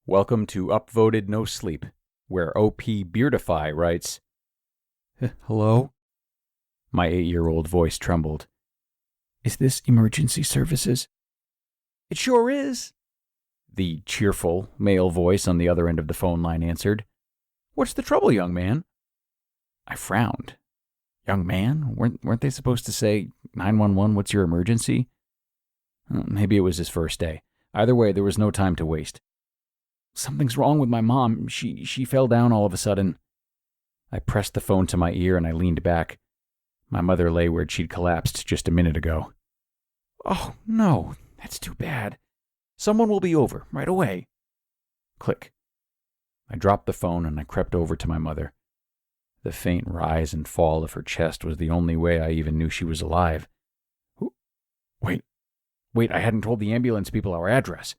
Welcome to Upvoted No Sleep, where OP Beardify writes, Hello? My 8-year-old voice trembled. Is this emergency services? It sure is, the cheerful male voice on the other end of the phone line answered. What's the trouble, young man? I frowned. Young man? Weren't they supposed to say, 911, what's your emergency? Maybe it was his first day. Either way, there was no time to waste. Something's wrong with my mom. She fell down all of a sudden. I pressed the phone to my ear and I leaned back. My mother lay where she'd collapsed just a minute ago. Oh, no, that's too bad. Someone will be over right away. Click. I dropped the phone and I crept over to my mother. The faint rise and fall of her chest was the only way I even knew she was alive. Wait, I hadn't told the ambulance people our address.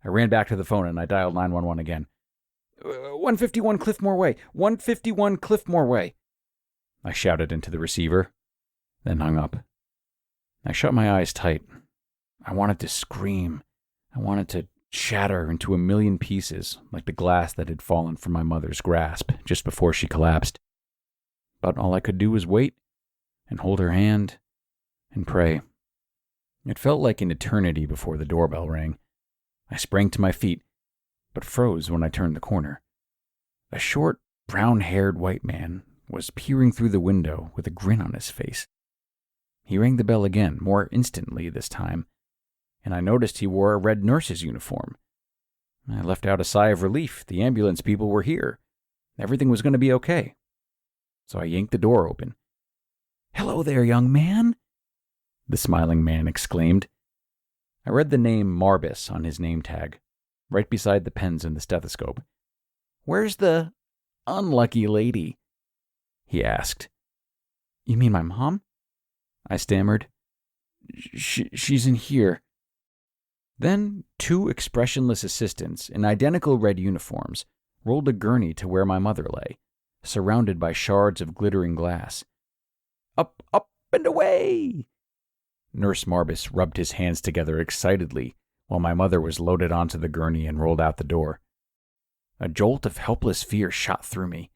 I ran back to the phone and I dialed 911 again. 151 Cliffmore Way, 151 Cliffmore Way. I shouted into the receiver, then hung up. I shut my eyes tight. I wanted to scream. I wanted to shatter into a million pieces, like the glass that had fallen from my mother's grasp just before she collapsed. But all I could do was wait and hold her hand and pray. It felt like an eternity before the doorbell rang. I sprang to my feet, but froze when I turned the corner. A short, brown-haired white man was peering through the window with a grin on his face. He rang the bell again, more instantly this time, and I noticed he wore a red nurse's uniform. I let out a sigh of relief. The ambulance people were here. Everything was going to be okay. So I yanked the door open. "Hello there, young man," the smiling man exclaimed. I read the name Marbus on his name tag, right beside the pens and the stethoscope. "Where's the unlucky lady?" he asked. "You mean my mom?" I stammered. She's in here." Then 2 expressionless assistants in identical red uniforms rolled a gurney to where my mother lay, surrounded by shards of glittering glass. Up, and away! Nurse Marbus rubbed his hands together excitedly while my mother was loaded onto the gurney and rolled out the door. A jolt of helpless fear shot through me.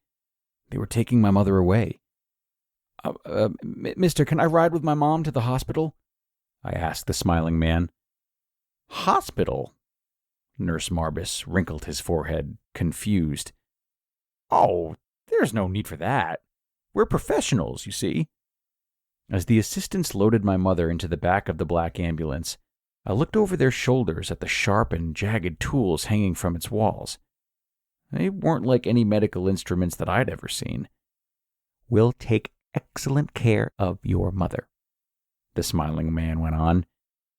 They were taking my mother away. Mister, can I ride with my mom to the hospital?" I asked the smiling man. "Hospital?" Nurse Marbus wrinkled his forehead, confused. "Oh, there's no need for that. We're professionals, you see." As the assistants loaded my mother into the back of the black ambulance, I looked over their shoulders at the sharp and jagged tools hanging from its walls. They weren't like any medical instruments that I'd ever seen. "We'll take excellent care of your mother," the smiling man went on,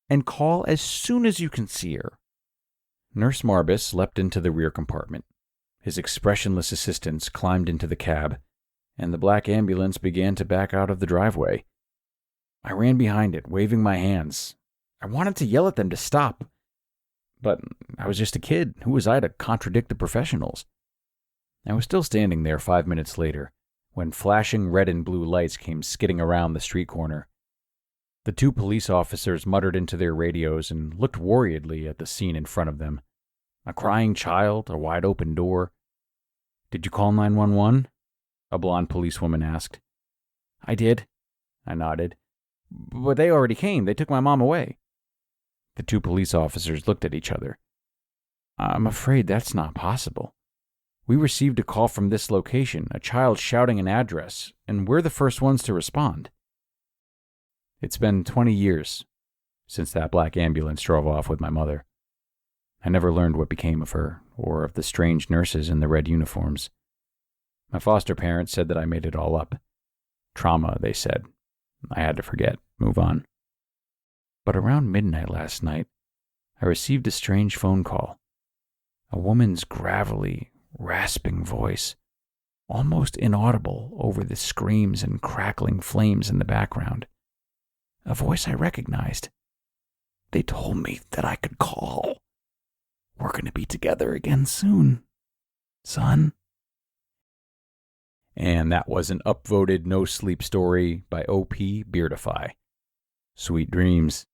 "and call as soon as you can see her." Nurse Marbus leapt into the rear compartment. His expressionless assistants climbed into the cab, and the black ambulance began to back out of the driveway. I ran behind it, waving my hands. I wanted to yell at them to stop, but I was just a kid. Who was I to contradict the professionals? I was still standing there 5 minutes later, when flashing red and blue lights came skidding around the street corner. The 2 police officers muttered into their radios and looked worriedly at the scene in front of them. A crying child, a wide-open door. "Did you call 911? A blonde policewoman asked. "I did," I nodded. "But they already came. They took my mom away." The 2 police officers looked at each other. "I'm afraid that's not possible. We received a call from this location, a child shouting an address, and we're the first ones to respond." It's been 20 years since that black ambulance drove off with my mother. I never learned what became of her, or of the strange nurses in the red uniforms. My foster parents said that I made it all up. Trauma, they said. I had to forget, move on. But around midnight last night, I received a strange phone call. A woman's gravelly, rasping voice, almost inaudible over the screams and crackling flames in the background. A voice I recognized. "They told me that I could call. We're going to be together again soon, son." And that was an upvoted no-sleep story by OP Beardify. Sweet dreams.